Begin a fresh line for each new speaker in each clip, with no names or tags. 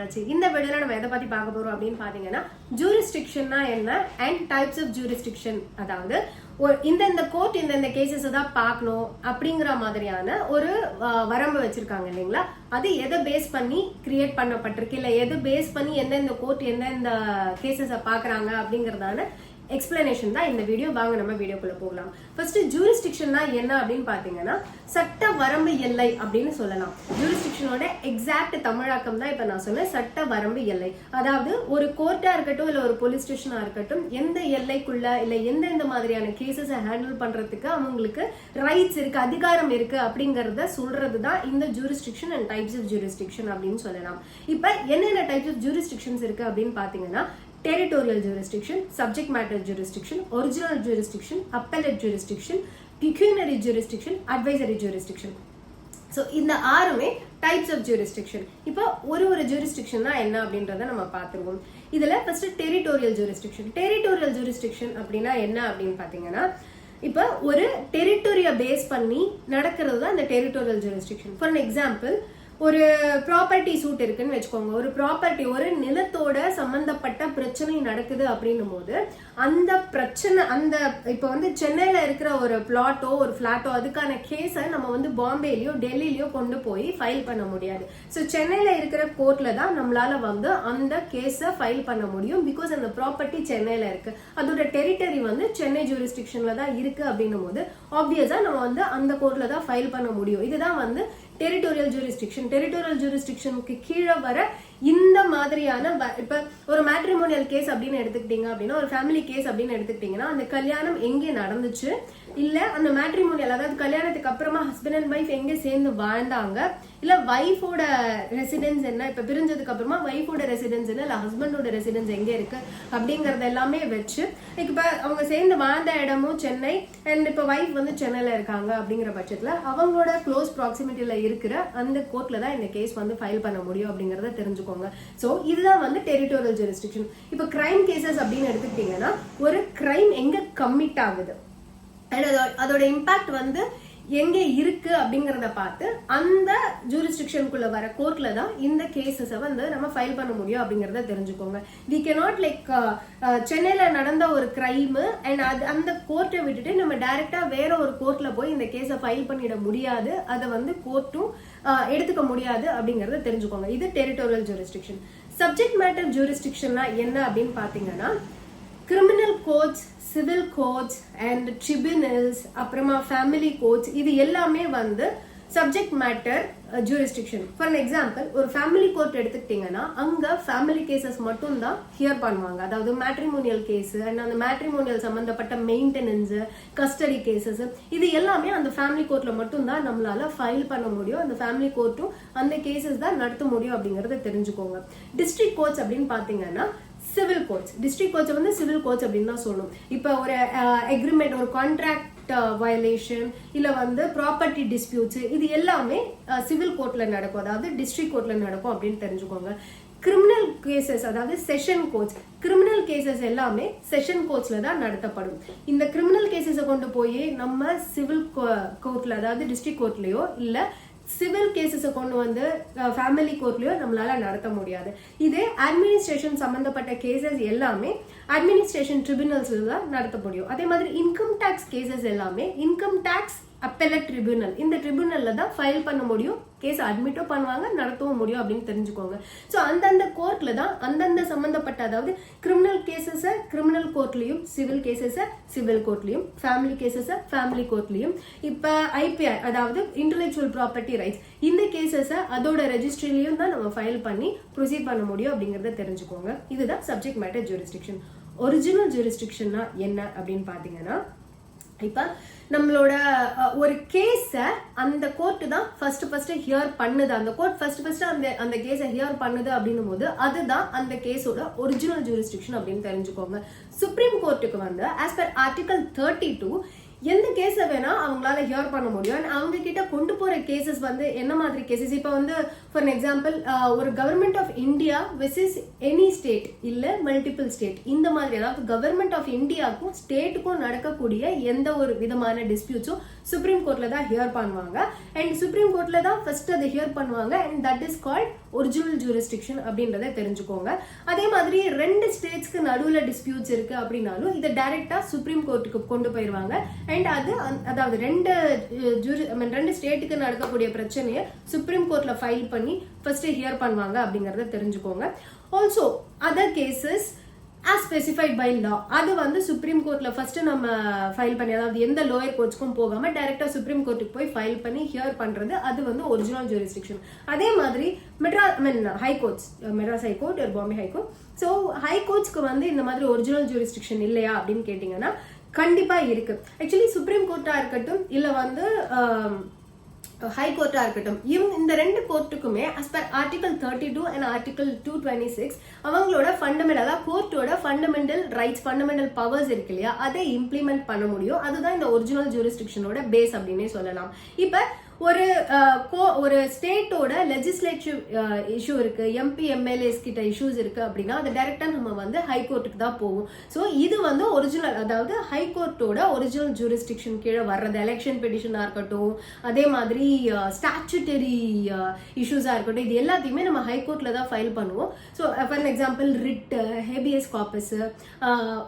வந்தாச்சு. இந்த வீடியோல நம்ம எதை பத்தி பார்க்க போறோம் அப்படின்னு பாத்தீங்கன்னா ஜூரிஸ்டிக்ஷன்னா என்ன அண்ட் டைப்ஸ் ஆஃப் ஜூரிஸ்டிக்ஷன், அதாவது இந்த கோர்ட் இந்த கேசஸ் தான் பார்க்கணும் அப்படிங்கிற மாதிரியான ஒரு வரம்பு வச்சிருக்காங்க இல்லைங்களா. அது எதை பேஸ் பண்ணி கிரியேட் பண்ணப்பட்டிருக்கு, இல்ல எதை பேஸ் பண்ணி எந்தெந்த கோர்ட் எந்தெந்த கேசஸ பாக்குறாங்க அப்படிங்கறதான எக்ஸ்பிளனேஷன் தான் இந்த வீடியோ. வாங்க நம்ம வீடியோக்குள்ள போகலாம். ஃபர்ஸ்ட் ஜூரிஸ்டிக்ஷன்னா என்ன அப்படின்னு பாத்தீங்கன்னா சட்ட வரம்பு எல்லை அப்படின்னு சொல்லலாம். ஜூரிஸ்டிக்ஷனோட எக்ஸாக்ட் தமிழாக்கம் தான் இப்ப நான் சொன்னேன், சட்ட வரம்பு எல்லை. அதாவது ஒரு கோர்ட்டா இருக்கட்டும் இல்ல ஒரு போலீஸ் ஸ்டேஷனா இருக்கட்டும், எந்த எல்லைக்குள்ள இல்ல எந்தெந்த மாதிரியான கேசஸை ஹேண்டில் பண்றதுக்கு அவங்களுக்கு ரைட்ஸ் இருக்கு, அதிகாரம் இருக்கு அப்படிங்கறத சொல்றதுதான் இந்த jurisdiction and types of jurisdiction அப்படின்னு சொல்லலாம். இப்ப என்னென்ன டைப்ஸ் ஆஃப் ஜூரிஸ்டிக்ஷன்ஸ் இருக்கு அப்படின்னு பாத்தீங்கன்னா territorial jurisdiction, subject matter jurisdiction, original jurisdiction, appellate jurisdiction, pecuniary jurisdiction, advisory jurisdiction. So இந்த ஆறுமே types of jurisdiction. இப்போ ஒரு jurisdiction என்ன அப்படின்றத நம்ம பார்த்துருவோம். இதுல first territorial jurisdiction. Territorial jurisdiction அப்படின்னா என்ன அப்படின்னு பாத்தீங்கன்னா இப்போ ஒரு டெரிட்டோரிய பேஸ் பண்ணி நடக்கிறது தான் இந்த territorial jurisdiction. For an example, ஒரு ப்ராப்பர்ட்டி சூட் இருக்குன்னு வச்சுக்கோங்க. ஒரு ப்ராப்பர்ட்டி, ஒரு நிலத்தோட சம்பந்தப்பட்ட பிரச்சனை நடக்குது அப்படின்னும் போது அந்த பிரச்சனை, அந்த இப்ப சென்னையில இருக்கிற ஒரு பிளாட்டோ ஒரு பிளாட்டோ அதுக்கான கேஸை நம்ம பாம்பேலயோ டெல்லிலயோ கொண்டு போய் ஃபைல் பண்ண முடியாது. ஸோ சென்னையில இருக்கிற கோர்ட்ல தான் நம்மளால அந்த கேஸை ஃபைல் பண்ண முடியும். பிகாஸ் அந்த ப்ராப்பர்ட்டி சென்னையில இருக்கு, அதோட டெரிட்டரி சென்னை ஜூரிஸ்டிக்ஷன்ல தான் இருக்கு அப்படின்னும் போது ஆப்வியஸா நம்ம அந்த கோர்ட்ல தான் ஃபைல் பண்ண முடியும். இதுதான் டெரிட்டோரியல் ஜூரிஸ்டிக்ஷன். டெரிட்டோரியல் ஜூரிஸ்டிக்ஷனுக்கு கீழே வர இந்த மாதிரியான இப்ப ஒரு மேட்ரிமோனியல் கேஸ் அப்படின்னு எடுத்துக்கிட்டீங்க அப்படின்னா, ஒரு ஃபேமிலி கேஸ் அப்படின்னு எடுத்துக்கிட்டீங்கன்னா, அந்த கல்யாணம் எங்கே நடந்துச்சு, இல்ல அந்த மேட்ரிமோனியல் அதாவது கல்யாணத்துக்கு அப்புறமா ஹஸ்பண்ட் அண்ட் ஒய்ஃப் எங்க சேர்ந்து வாழ்ந்தாங்க, இல்ல ஒய்ஃபோட ரெசிடென்ஸ் என்ன, இப்ப பிரிஞ்சதுக்கு அப்புறமா ஒய்ஃபோட ரெசிடென்ஸ் என்ன, இல்ல ஹஸ்பண்டோட ரெசிடென்ஸ் எங்க இருக்கு அப்படிங்கறது எல்லாமே வச்சு, இப்ப அவங்க சேர்ந்து வாழ்ந்த இடமும் சென்னை அண்ட் இப்ப ஒய்ஃப் சென்னையில இருக்காங்க அப்படிங்கிற பட்சத்துல அவங்களோட க்ளோஸ் ப்ராக்சிமிட்டியில இருக்கிற அந்த கோர்ட்ல தான் இந்த கேஸ் ஃபைல் பண்ண முடியும் அப்படிங்கறத தெரிஞ்சுக்கோங்க. சோ இதுதான் டெரிட்டோரியல் ஜூரிஸ்டிக்ஷன். இப்ப கிரைம் கேசஸ் அப்படின்னு எடுத்துக்கிட்டீங்கன்னா, ஒரு கிரைம் எங்க கமிட் ஆகுது, அதோட இம்பாக்ட் எங்க இருக்கு அப்படிங்கறத பார்த்து அந்த ஜூரிஸ்டிக்ஷனுக்குள்ள வர கோர்ட்ல தான் இந்த கேசஸ் நம்ம ஃபைல் பண்ண முடியும் அப்படிங்கறத தெரிஞ்சுக்கோங்க. வி கேனாட் லைக் சென்னையில நடந்த ஒரு கிரைம் அண்ட் அந்த கோர்ட்டை விட்டுட்டு நம்ம டைரக்டா வேற ஒரு கோர்ட்ல போய் இந்த கேஸை ஃபைல் பண்ணிட முடியாது, அதை கோர்ட்டும் எடுத்துக்க முடியாது அப்படிங்கறத தெரிஞ்சுக்கோங்க. இது டெரிட்டோரியல் ஜூரிஸ்டிக்ஷன். சப்ஜெக்ட் மேட்டர் ஜூரிஸ்டிக்ஷன்னா என்ன அப்படின்னு பாத்தீங்கன்னா, criminal courts, civil courts and tribunals, அப்புறமா ஃபேமிலி கோர்ட்ஸ், இது எல்லாமே subject matter jurisdiction. For an example, ஒரு ஃபேமிலி கோர்ட் எடுத்துக்கிட்டீங்கன்னா அங்க ஃபேமிலி கேசஸ் மட்டும் தான் ஹியர் பண்ணுவாங்க. அதாவது மேட்ரிமோனியல் கேஸ் அண்ட் அந்த மேட்ரிமோனியல் சம்பந்தப்பட்ட மெயின்டெனன்ஸ், கஸ்டடி கேசஸ், இது எல்லாமே அந்த ஃபேமிலி கோர்ட்ல மட்டும் தான் நம்மளால ஃபைல் பண்ண முடியும். அந்த ஃபேமிலி கோர்ட்டும் அந்த கேசஸ் தான் நடத்த முடியும் அப்படிங்கறத தெரிஞ்சுக்கோங்க. டிஸ்ட்ரிக்ட் கோர்ட்ஸ் அப்படின்னு பாத்தீங்கன்னா civil courts. District courts civil courts அப்படின்னு தான் சொல்லணும். இப்ப ஒரு அக்ரிமெண்ட், ஒரு கான்ட்ராக்ட் வயலேஷன், இல்ல ப்ராப்பர்ட்டி டிஸ்பியூட்ஸ், இது எல்லாமே சிவில் கோர்ட்ல நடக்கும், அதாவது டிஸ்ட்ரிக்ட் கோர்ட்ல நடக்கும் அப்படின்னு தெரிஞ்சுக்கோங்க. கிரிமினல் கேசஸ், அதாவது செஷன் கோர்ட்ஸ், கிரிமினல் கேசஸ் எல்லாமே செஷன் கோர்ட்ஸ்ல தான் நடத்தப்படும். இந்த கிரிமினல் கேசஸை கொண்டு போய் நம்ம சிவில் கோர்ட்ல, அதாவது டிஸ்ட்ரிக்ட் கோர்ட்லயோ இல்ல சிவில் கேசஸை கொண்டு ஃபேமிலி கோர்ட்லயோ நம்மளால நடத்த முடியாது. இதே அட்மினிஸ்ட்ரேஷன் சம்பந்தப்பட்ட கேசஸ் எல்லாமே அட்மினிஸ்ட்ரேஷன் ட்ரிபியூனல்ஸ்ல தான் நடத்த முடியும். அதே மாதிரி இன்கம் டாக்ஸ் கேசஸ் எல்லாமே இன்கம் டாக்ஸ் அப்பெலட் ட்ரிபியூனல், இந்த ட்ரிபியூனல்ல தான் ஃபைல் பண்ண முடியும், கேஸ் அட்மிட்டோ பண்ணுவாங்க, நடத்தவும் முடியும் அப்படின்னு தெரிஞ்சுக்கோங்க. ஸோ அந்தந்த கோர்ட்ல தான் அந்தந்த சம்பந்தப்பட்ட, அதாவது கிரிமினல் கேசஸை கிரிமினல் கோர்ட்லயும், சிவில் கேசஸை சிவில் கோர்ட்லயும், ஃபேமிலி கேசஸை ஃபேமிலி கோர்ட்லயும், இப்ப ஐபிஆர் அதாவது இன்டெலெக்சுவல் ப்ராப்பர்ட்டி ரைட்ஸ், இந்த கேசஸை அதோட ரெஜிஸ்ட்ரிலையும் தான் நம்ம ஃபைல் பண்ணி ப்ரொசீட் பண்ண முடியும் அப்படிங்கறத தெரிஞ்சுக்கோங்க. இதுதான் சப்ஜெக்ட் மேட்டர் ஜூரிஸ்டிக்ஷன். ஒரிஜினல் ஜூரிஸ்டிக்ஷன்னா என்ன அப்படின்னு பாத்தீங்கன்னா, இப்ப நம்மளோட ஒரு கேஸ அந்த கோர்ட் தான் ஃபர்ஸ்ட் ஹியர் பண்ணுது, அந்த கோர்ட் ஃபர்ஸ்ட் அந்த கேஸை ஹியர் பண்ணுது அப்படின்னும் போது அதுதான் அந்த கேஸோட ஒரிஜினல் ஜூரிஸ்டிக்ஷன் அப்படின்னு தெரிஞ்சுக்கோங்க. சுப்ரீம் கோர்ட்டுக்கு ஆஸ் பர் ஆர்டிகல் 32 எந்த கேஸை வேணா அவங்களால ஹியர் பண்ண முடியும். அண்ட் அவங்க கிட்ட கொண்டு போற கேசஸ் வந்து என்ன மாதிரி கேசஸ், இப்போ வந்து ஃபார் எக்ஸாம்பிள் ஒரு government of India versus any state இல்ல மல்டிபிள் ஸ்டேட், இந்த மாதிரி அதாவது கவர்மெண்ட் ஆஃப் இந்தியாவுக்கும் ஸ்டேட்டுக்கும் நடக்கக்கூடிய எந்த ஒரு விதமான டிஸ்பியூட்ஸும் சுப்ரீம் கோர்ட்ல தான் ஹியர் பண்ணுவாங்க. அண்ட் சுப்ரீம் கோர்ட்ல தான் ஃபர்ஸ்ட் அதை ஹியர் பண்ணுவாங்க. And that is called original jurisdiction அப்படின்றத தெரிஞ்சுக்கோங்க. அதே மாதிரி 2 ஸ்டேட்ஸ்க்கு நடுவுல டிஸ்பியூட்ஸ் இருக்கு அப்படின்னாலும் இதை டைரக்டா சுப்ரீம் கோர்ட்டுக்கு கொண்டு போயிருவாங்க. அண்ட் அதாவது 2 ஸ்டேட்டுக்கு நடக்கக்கூடிய பிரச்சனையை சுப்ரீம் கோர்ட்ல ஃபைல் பண்ணி ஃபர்ஸ்ட் ஹியர் பண்ணுவாங்க அப்படிங்கறத தெரிஞ்சுக்கோங்க. Also other cases as specified by law, அது வந்து சுப்ரீம் கோர்ட்ல ஃபர்ஸ்ட் நம்ம ஃபைல் பண்ணி, அதாவது எந்த லோயர் கோர்ட்ஸ்க்கும் போகாம டைரக்டா சுப்ரீம் கோர்ட்டுக்கு போய் ஃபைல் பண்ணி ஹியர் பண்றது அது வந்து ஒரிஜினல் ஜூரிஸ்டிக்ஷன். அதே மாதிரி high courts, Madras high court, Bombay high court, so high கோர்ட்ஸ்க்கு வந்து இந்த மாதிரி ஒரிஜினல் ஜூரிஸ்டிக்ஷன் இல்லையா அப்படின்னு கேட்டீங்கன்னா கண்டிப்பா இருக்கு. ஆக்சுவலி சுப்ரீம் கோர்ட்டா இருக்கட்டும் இல்ல வந்து ஹை கோர்ட்டா இருக்கட்டும், இந்த 2 கோர்ட்டுக்குமே as per article 32 and article 226 அவங்களோட ஃபண்டமெண்டல், அதாவது கோர்ட்டோட ஃபண்டமெண்டல் ரைட்ஸ், ஃபண்டமெண்டல் பவர்ஸ் இருக்கு இல்லையா, அதை இம்ப்ளிமெண்ட் பண்ண முடியும். அதுதான் இந்த ஒரிஜினல் ஜூரிஸ்டிக்ஷனோட பேஸ் அப்படின்னே சொல்லலாம். இப்ப ஒரு ஸ்டேட்டோட லெஜிஸ்லேட்டிவ் இஷ்யூ இருக்கு, எம்பி எம்எல்ஏஸ் கிட்ட இஷ்யூஸ் இருக்கு அப்படின்னா அது டைரக்டா நம்ம வந்து ஹை கோர்ட்டுக்கு தான் போகும். ஸோ இது வந்து ஒரிஜினல், அதாவது ஹை கோர்ட்டோட ஒரிஜினல் ஜூரிஸ்டிக்ஷன் கீழே வர்றது, எலெக்ஷன் பெட்டிஷனா இருக்கட்டும், அதே மாதிரி ஸ்டாச்சுட்டரி இஷ்யூஸா இருக்கட்டும், இது எல்லாத்தையுமே நம்ம ஹை கோர்ட்ல தான் ஃபைல் பண்ணுவோம். So for example writ, habeas corpus,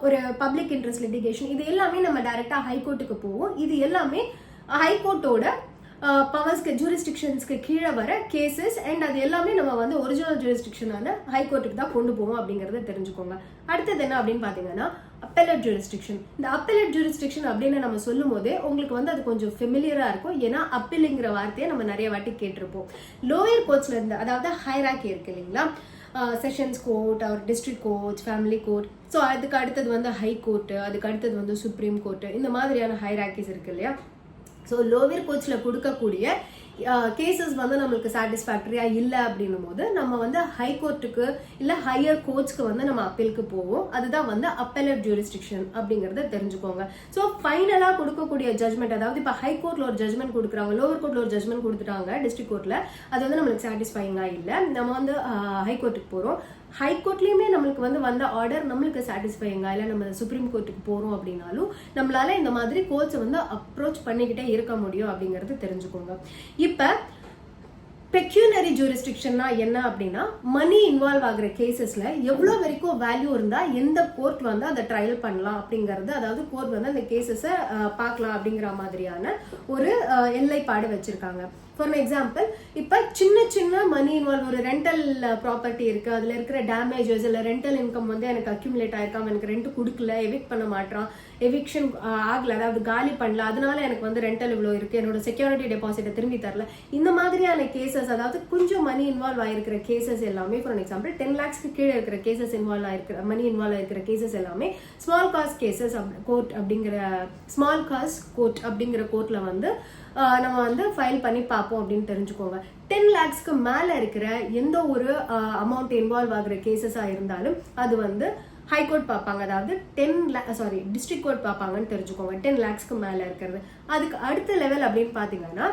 ஒரு பப்ளிக் இன்ட்ரெஸ்ட் லிட்டிகேஷன், இது எல்லாமே நம்ம டைரக்டா ஹை கோர்ட்டுக்கு போவோம். இது எல்லாமே ஹை கோர்ட்டோட பவர்ஸ்க்கு, ஜூரிஸ்டிக்ஷன்ஸ்க்கு கீழே வர கேசஸ். அண்ட் அது எல்லாமே நம்ம வந்து ஒரிஜினல் ஜூரிஸ்டிக்ஷனான ஹை கோர்ட்டுக்கு தான் கொண்டு போவோம் அப்படிங்கறத தெரிஞ்சுக்கோங்க. அடுத்தது என்ன அப்படின்னு பாத்தீங்கன்னா அப்பெலட் ஜூரிஸ்டிக்ஷன். இந்த அப்பெலட் ஜூரிஸ்டிக்ஷன் அப்படின்னு நம்ம சொல்லும் போதே உங்களுக்கு வந்து அது கொஞ்சம் ஃபெமிலியரா இருக்கும். ஏன்னா அப்பீலுங்கிற வார்த்தையை நம்ம நிறைய வாட்டி கேட்டிருப்போம். லோயர் கோர்ட்ஸ்ல இருந்து, அதாவது ஹைரார்கி இருக்கு இல்லைங்களா, செஷன்ஸ் கோர்ட், அவர் district court, family court, so அதுக்கு அடுத்தது வந்து ஹை கோர்ட்டு, அதுக்கு அடுத்தது வந்து சுப்ரீம் கோர்ட்டு, இந்த மாதிரியான ஹைரார்கிஸ் இருக்கு இல்லையா. ஸோ லோவர் கோர்ட்ஸ்ல கொடுக்கக்கூடிய கேசஸ் வந்து நம்மளுக்கு சாட்டிஸ்ஃபேக்டரியா இல்லை அப்படின்னும் போது நம்ம வந்து ஹை கோர்ட்டுக்கு இல்ல ஹையர் கோர்ட்ஸ்க்கு வந்து நம்ம அப்பீலுக்கு போவோம். அதுதான் வந்து அப்பெலட் ஜூரிஸ்டிக்ஷன் அப்படிங்கறத தெரிஞ்சுக்கோங்க. ஸோ ஃபைனலா கொடுக்கக்கூடிய ஜட்மெண்ட், அதாவது இப்போ ஹை கோர்ட்ல ஒரு ஜட்மெண்ட் கொடுக்குறாங்க, லோவர் கோர்ட்ல ஒரு ஜட்மெண்ட் கொடுத்துட்டாங்க டிஸ்ட்ரிக்ட் கோர்ட்ல, அது வந்து நம்மளுக்கு சாட்டிஸ்ஃபைங்கா இல்லை, நம்ம வந்து ஹை கோர்ட்டுக்கு போறோம். ஹை கோர்ட்லயுமே நம்மளுக்கு வந்து வந்த ஆர்டர் நம்மளுக்கு சாட்டிஸ்ஃபைங்கா இல்லை, நம்ம சுப்ரீம் கோர்ட்டுக்கு போறோம் அப்படின்னாலும் நம்மளால இந்த மாதிரி கோர்ட்ஸ் வந்து அப்ரோச் பண்ணிக்கிட்டே இருக்க முடியும் அப்படிங்கறது தெரிஞ்சுக்கோங்க. இப்ப பெக்யூனரி ஜூரிஸ்டிக்ஷன்னா என்ன அப்படின்னா, மணி இன்வால்வ் ஆகுற கேசஸ்ல எவ்வளவு வரைக்கும் வேல்யூ இருந்தா எந்த கோர்ட் வந்து அதை ட்ரையல் பண்ணலாம் அப்படிங்கறது, அதாவது கோர்ட் வந்து அந்த கேசஸை பார்க்கலாம் அப்படிங்கிற மாதிரியான ஒரு எல்லைப்பாடு வச்சிருக்காங்க. ஃபார் எக்ஸாம்பிள், இப்ப சின்ன சின்ன மணி இன்வால்வ், ஒரு ரெண்டல் ப்ராப்பர்ட்டி இருக்கு, அதுல இருக்கிற டேமேஜஸ் இல்ல ரெண்டல் இன்கம் வந்து எனக்கு அக்யூமுலேட் ஆயிருக்காம, எனக்கு ரெண்ட் கொடுக்கல, எவிக்ட் பண்ண மாட்டான், எவிக்ஷன் ஆகல, அதாவது காலி பண்ணல, அதனால எனக்கு வந்து ரெண்டல் இவ்வளவு இருக்கு, என்னோட செக்யூரிட்டி டெபாசிட்டை திரும்பி தரல, இந்த மாதிரியான கேசஸ், அதாவது கொஞ்சம் மணி இன்வால்வ் ஆயிருக்கிற கேசஸ் எல்லாமே, ஃபார் எக்ஸாம்பிள் 10 lakhsக்கு கீழே இருக்கிற கேசஸ் இன்வால்வ் ஆயிருக்கிற, மணி இன்வால்வ் ஆயிருக்கிற கேசஸ் எல்லாமே ஸ்மால் காஸ் கேசஸ் கோர்ட் அப்படிங்கிற, ஸ்மால் காஸ் கோர்ட் அப்படிங்கிற கோர்ட்ல வந்து நம்ம வந்து ஃபைல் பண்ணி பார்ப்போம் அப்படின்னு தெரிஞ்சுக்கோங்க. 10 lakhsக்கு மேல இருக்கிற எந்த ஒரு அமௌண்ட் இன்வால்வ் ஆகுற கேசஸா இருந்தாலும் அது வந்து ஹை கோர்ட் பார்ப்பாங்க, அதாவது டிஸ்ட்ரிக்ட் கோர்ட் பார்ப்பாங்கன்னு தெரிஞ்சுக்கோங்க. 10 lakhsக்கு மேல இருக்கிறது. அதுக்கு அடுத்த லெவல் அப்படின்னு பாத்தீங்கன்னா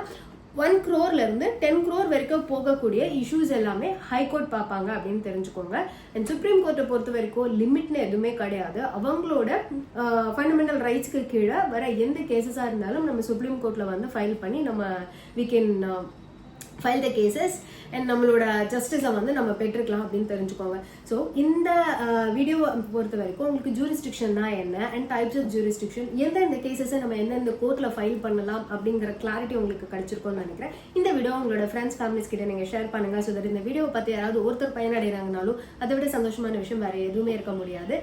1 crore இருந்து 10 crore வரைக்கும் போகக்கூடிய இஷ்யூஸ் எல்லாமே ஹை கோர்ட் பார்ப்பாங்க அப்படின்னு தெரிஞ்சுக்கோங்க. அண்ட் சுப்ரீம் கோர்ட்டை பொறுத்த வரைக்கும் லிமிட்னு எதுவுமே கிடையாது. அவங்களோட ஃபண்டமெண்டல் ரைட்ஸ்க்கு கீழே வர எந்த கேசஸா இருந்தாலும் நம்ம சுப்ரீம் கோர்ட்ல வந்து ஃபைல் பண்ணி நம்ம we can file the cases and நம்மளோட ஜஸ்டிஸை வந்து நம்ம பெற்றுக்கலாம் அப்படின்னு தெரிஞ்சுக்கோங்க. ஸோ இந்த வீடியோ பொறுத்த வரைக்கும் உங்களுக்கு ஜூரிஸ்டிக்ஷன்னா என்ன அண்ட் டைப்ஸ் ஆஃப் ஜூரிஸ்டிக்ஷன், எந்தெந்த கேசஸை நம்ம எந்தெந்த கோர்ட்ல ஃபைல் பண்ணலாம் அப்படிங்கிற கிளாரிட்டி உங்களுக்கு கிடைச்சிருக்கும்னு நினைக்கிறேன். இந்த வீடியோ உங்களோட ஃப்ரெண்ட்ஸ் ஃபேமிலிஸ் கிட்ட நீங்க ஷேர் பண்ணுங்க. ஸோ தட் இந்த வீடியோ பத்தி யாராவது ஒருத்தர் பயனடைகிறாங்கனாலும் அதை விட சந்தோஷமான விஷயம் வேற எதுவுமே இருக்க முடியாது.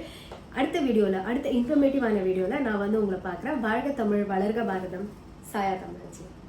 அடுத்த வீடியோல, அடுத்த இன்ஃபர்மேட்டிவான வீடியோல நான் வந்து உங்களை பார்க்குறேன். வாழ்க தமிழ், வளர்க பாரதம். சாயா தமிழ்.